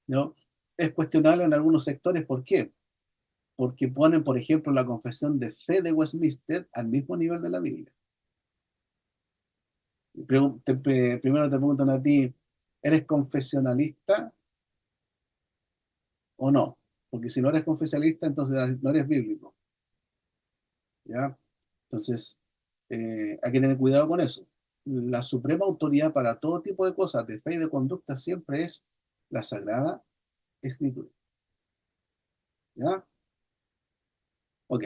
¿No? Es cuestionable en algunos sectores, ¿por qué? Porque ponen, por ejemplo, la confesión de fe de Westminster al mismo nivel de la Biblia. Primero te preguntan a ti, ¿eres confesionalista o no? Porque si no eres confesionalista, entonces no eres bíblico. ¿Ya? Entonces, hay que tener cuidado con eso. La suprema autoridad para todo tipo de cosas, de fe y de conducta, siempre es la Sagrada Escritura. ¿Ya? Ok.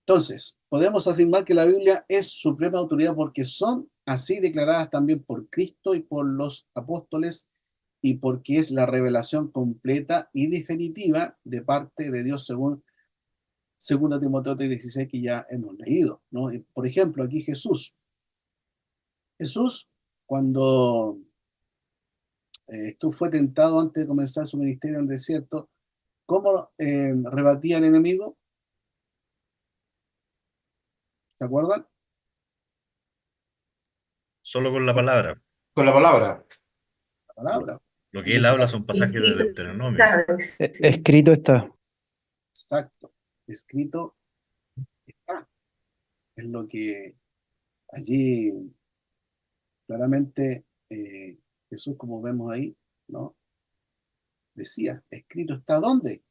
Entonces, podemos afirmar que la Biblia es suprema autoridad porque son así declaradas también por Cristo y por los apóstoles y porque es la revelación completa y definitiva de parte de Dios según 2 Timoteo 3:16 que ya hemos leído, ¿no? Por ejemplo, aquí Jesús, cuando fue tentado antes de comenzar su ministerio en el desierto, ¿cómo rebatía al enemigo? ¿Se acuerdan? Solo con la palabra. Con la palabra. La palabra. Lo Él que él decía, habla son pasajes de Deuteronomio. Escrito está. exacto, escrito está. Es lo que allí claramente Jesús, como vemos ahí, ¿no? Decía, escrito está ¿dónde?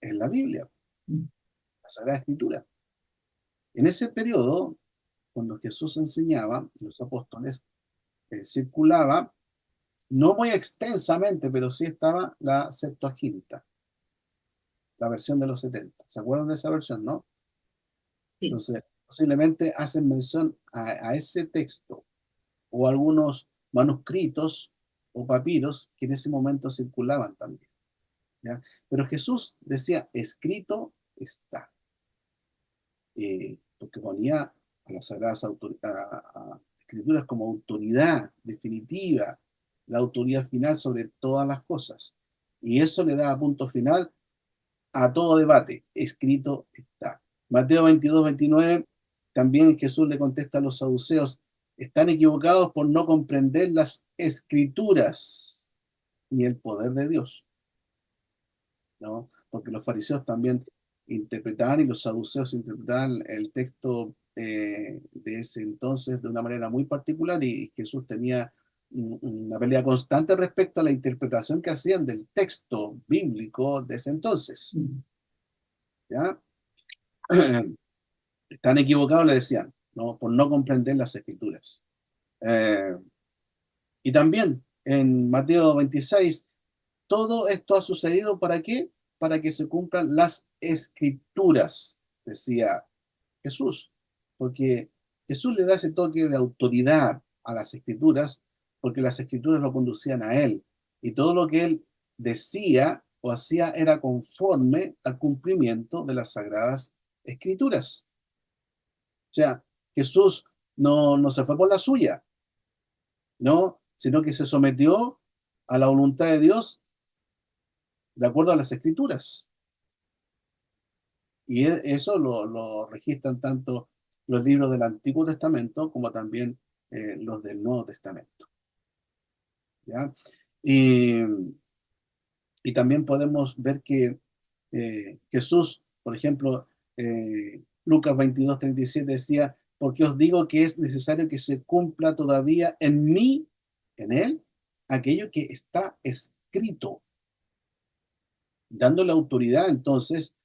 En la Biblia, la Sagrada Escritura. En ese periodo, cuando Jesús enseñaba, y los apóstoles, circulaba, no muy extensamente, pero sí estaba la Septuaginta, la versión de los 70. ¿Se acuerdan de esa versión, no? Sí. Entonces, posiblemente hacen mención a ese texto o algunos manuscritos o papiros que en ese momento circulaban también. ¿Ya? Pero Jesús decía, escrito está. Porque ponía a las sagradas escrituras como autoridad definitiva, la autoridad final sobre todas las cosas. Y eso le da punto final a todo debate. Escrito está. Mateo 22-29, también Jesús le contesta a los saduceos, están equivocados por no comprender las escrituras ni el poder de Dios, ¿no? Porque los fariseos también interpretaban y los saduceos interpretaban el texto de ese entonces de una manera muy particular y Jesús tenía una pelea constante respecto a la interpretación que hacían del texto bíblico de ese entonces. ¿Ya? Están equivocados, le decían, ¿no? Por no comprender las escrituras. Y también en Mateo 26, todo esto ha sucedido ¿para qué? Para que se cumplan las escrituras, decía Jesús, porque Jesús le da ese toque de autoridad a las escrituras, porque las escrituras lo conducían a él, y todo lo que él decía o hacía era conforme al cumplimiento de las sagradas escrituras. O sea, Jesús no se fue por la suya, no, sino que se sometió a la voluntad de Dios de acuerdo a las escrituras. Y eso lo registran tanto los libros del Antiguo Testamento como también los del Nuevo Testamento. ¿Ya? Y también podemos ver que Jesús, por ejemplo, Lucas 22:37 decía, porque os digo que es necesario que se cumpla todavía en mí, en él, aquello que está escrito, dándole autoridad entonces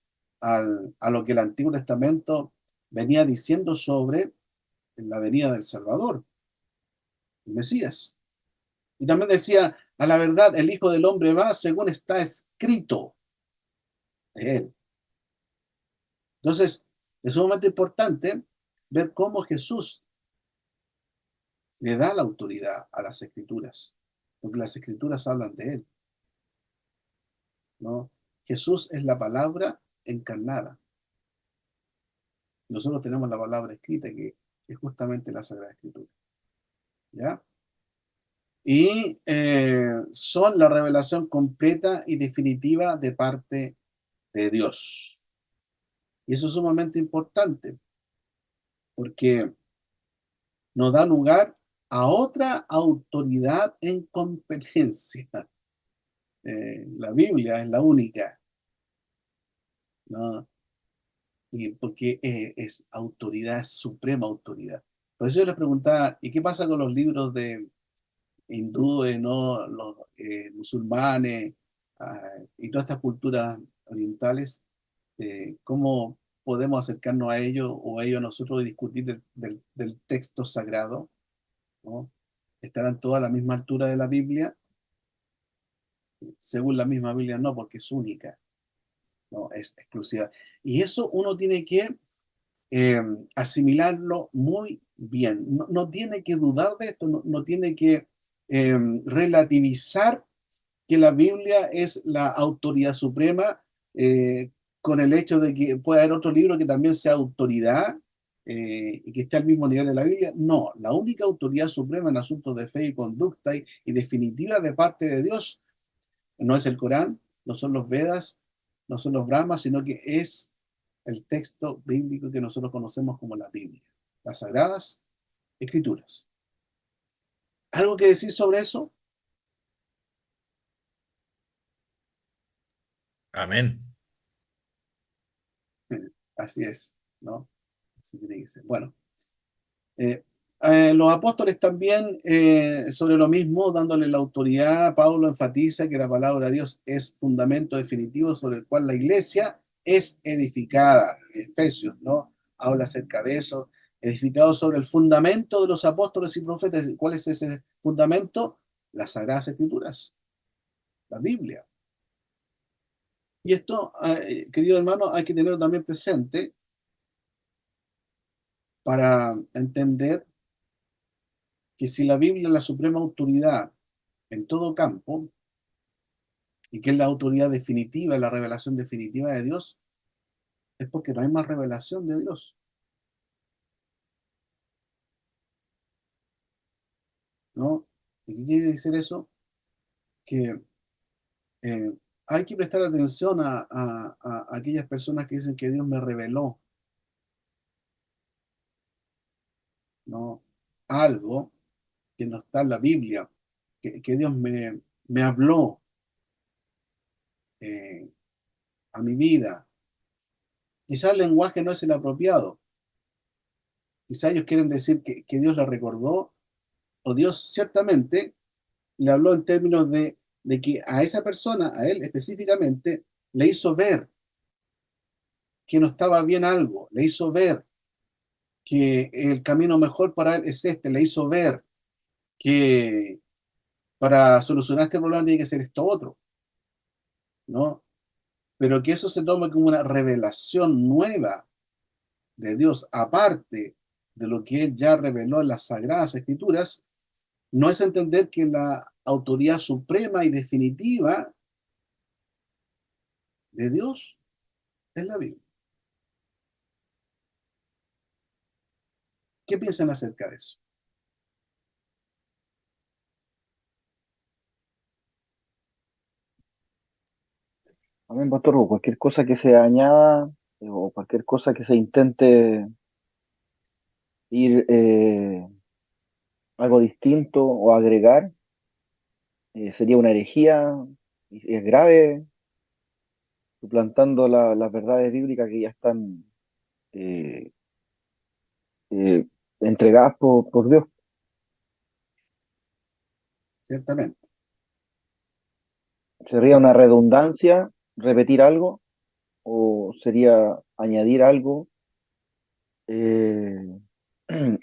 a lo que el Antiguo Testamento venía diciendo sobre la venida del Salvador, el Mesías. Y también decía, a la verdad, el Hijo del Hombre va según está escrito de él. Entonces, es sumamente importante ver cómo Jesús le da la autoridad a las Escrituras, porque las Escrituras hablan de él, ¿no? Jesús es la palabra encarnada. Nosotros tenemos la palabra escrita, que es justamente la Sagrada Escritura. ¿Ya? Y son la revelación completa y definitiva de parte de Dios. Y eso es sumamente importante porque nos da lugar a otra autoridad en competencia. La Biblia es la única, ¿no? Y porque es autoridad, es suprema autoridad. Por eso yo les preguntaba, ¿y qué pasa con los libros de hindúes, ¿no? Los musulmanes, y todas estas culturas orientales? ¿Cómo podemos acercarnos a ellos o a ellos a nosotros y discutir del texto sagrado, ¿no? ¿Estarán todas a la misma altura de la Biblia? Según la misma Biblia, no, porque es única, ¿no? Es exclusiva. Y eso uno tiene que eh, asimilarlo muy bien. No, no tiene que dudar de esto, no, no tiene que relativizar que la Biblia es la autoridad suprema, eh, con el hecho de que puede haber otro libro que también sea autoridad, y que esté al mismo nivel de la Biblia. No, la única autoridad suprema en asuntos de fe y conducta y definitiva de parte de Dios no es el Corán, no son los Vedas, no son los Brahmas, sino que es el texto bíblico que nosotros conocemos como la Biblia, las Sagradas Escrituras. ¿Algo que decir sobre eso? Amén. Así es, ¿no? Así tiene que ser. Bueno, eh, los apóstoles también, sobre lo mismo, dándole la autoridad. Pablo enfatiza que la palabra de Dios es fundamento definitivo sobre el cual la iglesia es edificada. Efesios, ¿no? Habla acerca de eso, edificado sobre el fundamento de los apóstoles y profetas. ¿Cuál es ese fundamento? Las Sagradas Escrituras, la Biblia. Y esto, querido hermano, hay que tenerlo también presente para entender que si la Biblia es la suprema autoridad en todo campo, y que es la autoridad definitiva, la revelación definitiva de Dios, es porque no hay más revelación de Dios, ¿no? ¿Y qué quiere decir eso? Que eh, hay que prestar atención a aquellas personas que dicen que Dios me reveló, ¿no? Algo que no está en la Biblia, que Dios me habló eh, a mi vida. Quizás el lenguaje no es el apropiado. Quizás ellos quieren decir que Dios le recordó, o Dios ciertamente le habló en términos de que a esa persona, a él específicamente, le hizo ver que no estaba bien algo, le hizo ver que el camino mejor para él es este, le hizo ver que para solucionar este problema tiene que ser esto otro, ¿no? Pero que eso se tome como una revelación nueva de Dios, aparte de lo que él ya reveló en las Sagradas Escrituras, no es entender que la autoridad suprema y definitiva de Dios es la Biblia. ¿Qué piensan acerca de eso? Amén, pastor, o cualquier cosa que se añada, o cualquier cosa que se intente ir algo distinto o agregar, sería una herejía y es grave, suplantando las verdades bíblicas que ya están eh, eh, entregadas por Dios. Ciertamente. ¿Sería una redundancia repetir algo o sería añadir algo eh,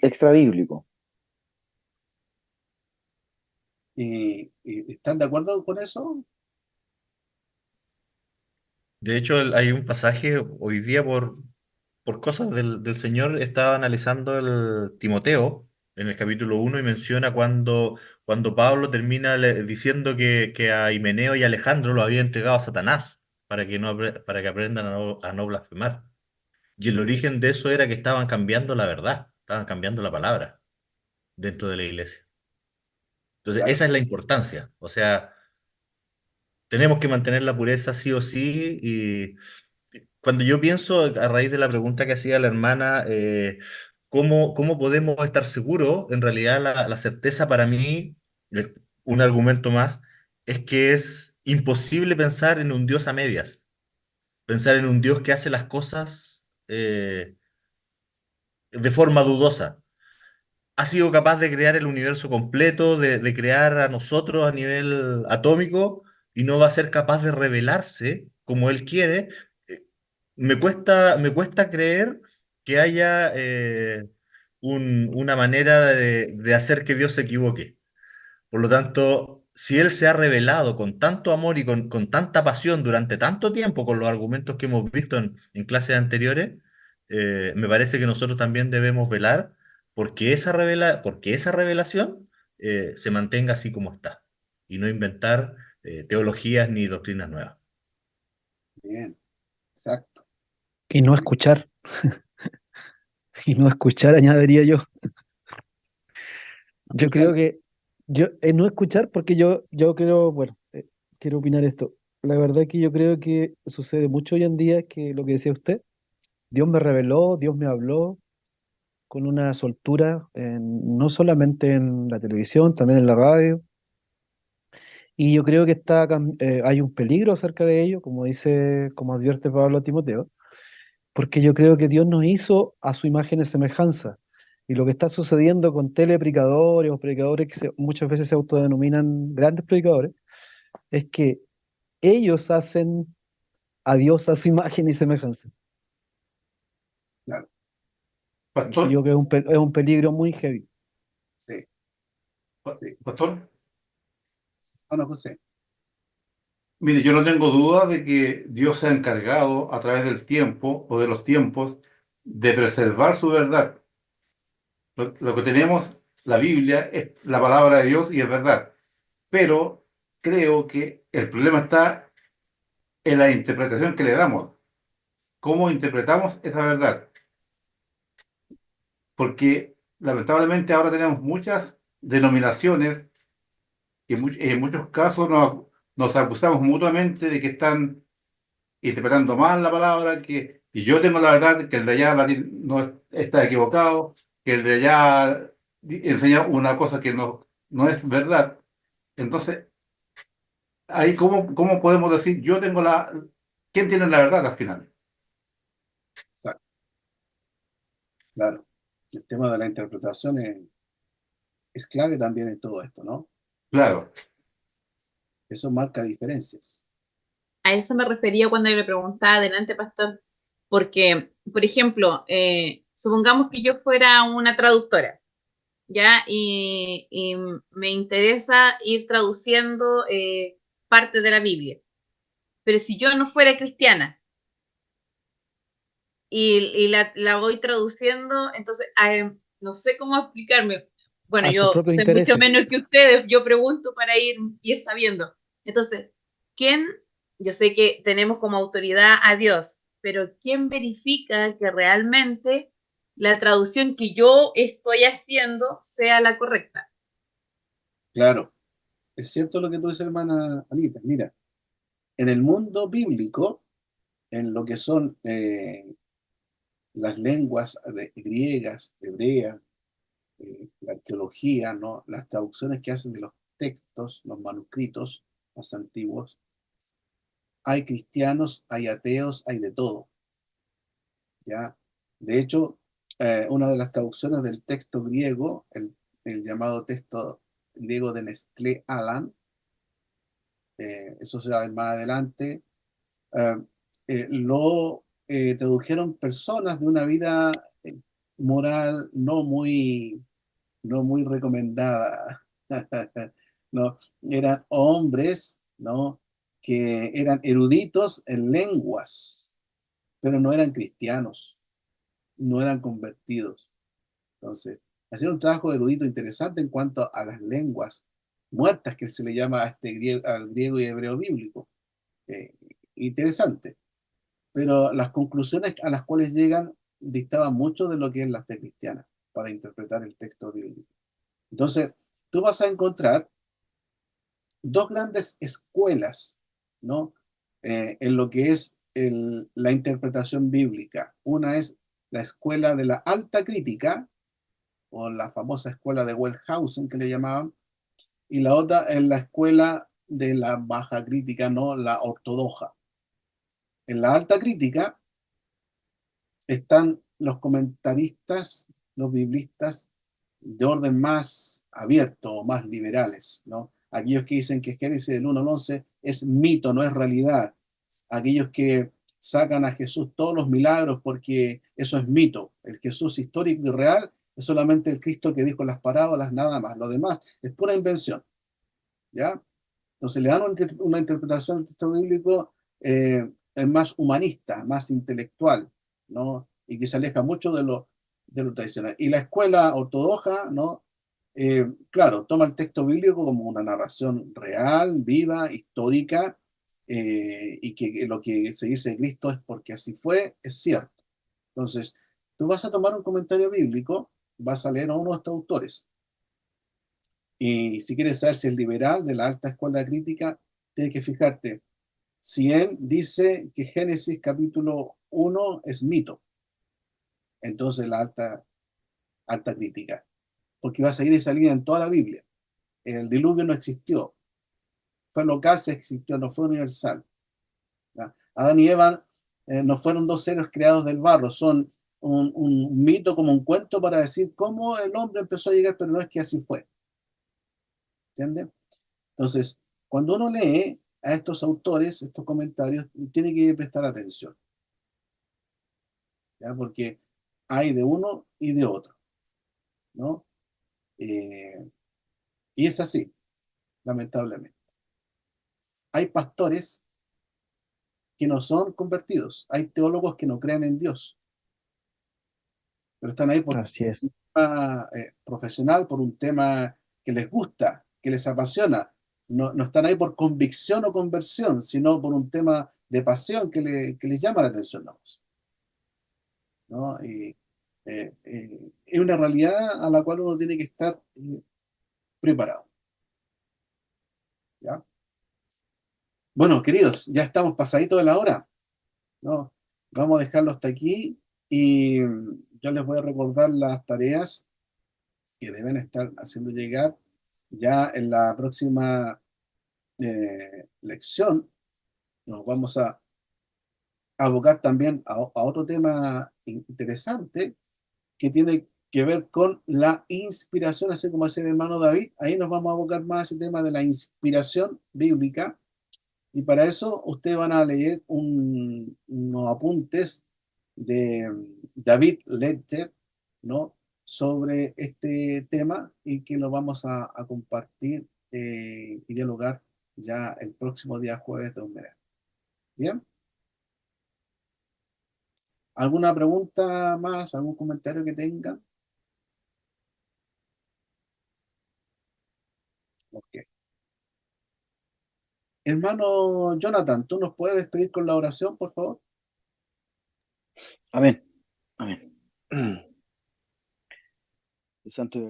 extra bíblico? ¿Y están de acuerdo con eso? De hecho, hay un pasaje hoy día por cosas del Señor, estaba analizando el Timoteo en el capítulo 1 y menciona cuando Pablo termina diciendo que a Himeneo y Alejandro lo había entregado a Satanás para que aprendan a no blasfemar. Y el origen de eso era que estaban cambiando la verdad, estaban cambiando la palabra dentro de la iglesia. Entonces, Claro. esa es la importancia. O sea, tenemos que mantener la pureza sí o sí Cuando yo pienso, a raíz de la pregunta que hacía la hermana, ¿cómo podemos estar seguros? En realidad, la certeza para mí, eh, un argumento más, es que es imposible pensar en un Dios a medias, pensar en un Dios que hace las cosas de forma dudosa. Ha sido capaz de crear el universo completo, de crear a nosotros a nivel atómico, y no va a ser capaz de revelarse como Él quiere. Eh, me cuesta creer que haya una manera de hacer que Dios se equivoque. Por lo tanto, si Él se ha revelado con tanto amor y con tanta pasión durante tanto tiempo, con los argumentos que hemos visto en clases anteriores, me parece que nosotros también debemos velar porque esa revelación se mantenga así como está y no inventar teologías ni doctrinas nuevas. Bien, exacto. Y no escuchar, y no escuchar, añadiría yo. Yo creo que no escuchar porque yo creo, bueno, quiero opinar esto. La verdad es que yo creo que sucede mucho hoy en día que lo que decía usted, Dios me reveló, Dios me habló con una soltura, no solamente en la televisión, también en la radio. Y yo creo que hay un peligro acerca de ello, como advierte Pablo a Timoteo, porque yo creo que Dios nos hizo a su imagen y semejanza. Y lo que está sucediendo con telepredicadores o predicadores que muchas veces se autodenominan grandes predicadores, es que ellos hacen a Dios a su imagen y semejanza. Claro, Y Pastor, yo creo que es un peligro muy heavy. sí, sí. pastor, Bueno, José, mire, yo no tengo duda de que Dios se ha encargado a través del tiempo o de los tiempos de preservar su verdad. Lo que tenemos, la Biblia, es la palabra de Dios y es verdad. Pero creo que el problema está en la interpretación que le damos. ¿Cómo interpretamos esa verdad? Porque lamentablemente ahora tenemos muchas denominaciones y en muchos casos nos acusamos mutuamente de que están interpretando mal la palabra, y yo tengo la verdad, que el de allá no está equivocado, que el de allá enseña una cosa que no es verdad. Entonces, ahí cómo podemos decir, ¿quién tiene la verdad al final? exacto, claro. El tema de la interpretación es clave también en todo esto, ¿no? Claro, Eso marca diferencias. A eso me refería cuando le preguntaba adelante, pastor, porque, por ejemplo, supongamos que yo fuera una traductora, ¿ya? Y me interesa ir traduciendo parte de la Biblia, pero si yo no fuera cristiana y la voy traduciendo, entonces, no sé cómo explicarme. Bueno, A sus yo propios sé mucho intereses. menos que ustedes, yo pregunto para ir sabiendo. Entonces, ¿quién? Yo sé que tenemos como autoridad a Dios, pero ¿quién verifica que realmente la traducción que yo estoy haciendo sea la correcta? Claro, es cierto lo que tú dices, hermana Anita. Mira, en el mundo bíblico, en lo que son las lenguas griegas, hebreas, la arqueología, ¿no? Las traducciones que hacen de los textos, los manuscritos más antiguos, hay cristianos, hay ateos, hay de todo, ¿ya? De hecho, una de las traducciones del texto griego, el llamado texto griego de Nestlé Aland, eso se va a ver más adelante, eh, lo tradujeron personas de una vida moral no muy recomendada. No, eran hombres, ¿no? Que eran eruditos en lenguas, pero no eran cristianos, no eran convertidos. Entonces, hacían un trabajo de erudito interesante en cuanto a las lenguas muertas que se le llama a al griego y hebreo bíblico. Eh, Interesante, pero las conclusiones a las cuales llegan dictaban mucho de lo que es la fe cristiana para interpretar el texto bíblico. Entonces, tú vas a encontrar dos grandes escuelas, ¿no? En lo que es la interpretación bíblica. Una es la escuela de la alta crítica, o la famosa escuela de Wellhausen que le llamaban, y la otra es la escuela de la baja crítica, no la ortodoxa. En la alta crítica están los comentaristas, los biblistas de orden más abierto o más liberales, ¿no? Aquellos que dicen que Génesis del 1 al 11 es mito, no es realidad. Aquellos que sacan a Jesús todos los milagros porque eso es mito. El Jesús histórico y real es solamente el Cristo que dijo las parábolas, nada más. Lo demás es pura invención, ¿ya? Entonces le dan una interpretación del texto bíblico es más humanista, más intelectual, ¿no? Y que se aleja mucho de lo tradicional. Y la escuela ortodoxa, ¿no? Claro, toma el texto bíblico como una narración real, viva, histórica, y que lo que se dice de Cristo es porque así fue, es cierto. Entonces, tú vas a tomar un comentario bíblico, vas a leer a uno de estos autores. Y si quieres saber si es liberal de la alta escuela crítica, tienes que fijarte si él dice que Génesis capítulo 1 es mito, entonces la alta crítica, porque va a seguir esa línea en toda la Biblia. El diluvio no existió, fue local, se existió, no fue universal. ¿Ya? Adán y Eva no fueron dos seres creados del barro, son un mito, como un cuento para decir cómo el hombre empezó a llegar, pero no es que así fue. ¿Entiendes? Entonces, cuando uno lee a estos autores, estos comentarios, tiene que prestar atención, ¿ya? Porque hay de uno y de otro, ¿no? Y es así, lamentablemente. Hay pastores que no son convertidos, hay teólogos que no creen en Dios, pero están ahí por Así es. un tema profesional, por un tema que les gusta, que les apasiona. No están ahí por convicción o conversión, sino por un tema de pasión que les llama la atención, ¿no? Y es una realidad a la cual uno tiene que estar preparado, ¿ya? Bueno, queridos, ya estamos pasaditos de la hora, ¿no? Vamos a dejarlo hasta aquí y yo les voy a recordar las tareas que deben estar haciendo llegar ya en la próxima lección. Nos vamos a abocar también a otro tema interesante que tiene que ver con la inspiración, así como decía el hermano David. Ahí nos vamos a abocar más a ese tema de la inspiración bíblica. Y para eso ustedes van a leer unos apuntes de David Ledger, ¿no? Sobre este tema y que lo vamos a compartir y dialogar ya el próximo día jueves de Humedad. ¿Bien? ¿Alguna pregunta más? ¿Algún comentario que tengan? Ok. Hermano Jonathan, ¿tú nos puedes despedir con la oración, por favor? Amén. Amén. Santo y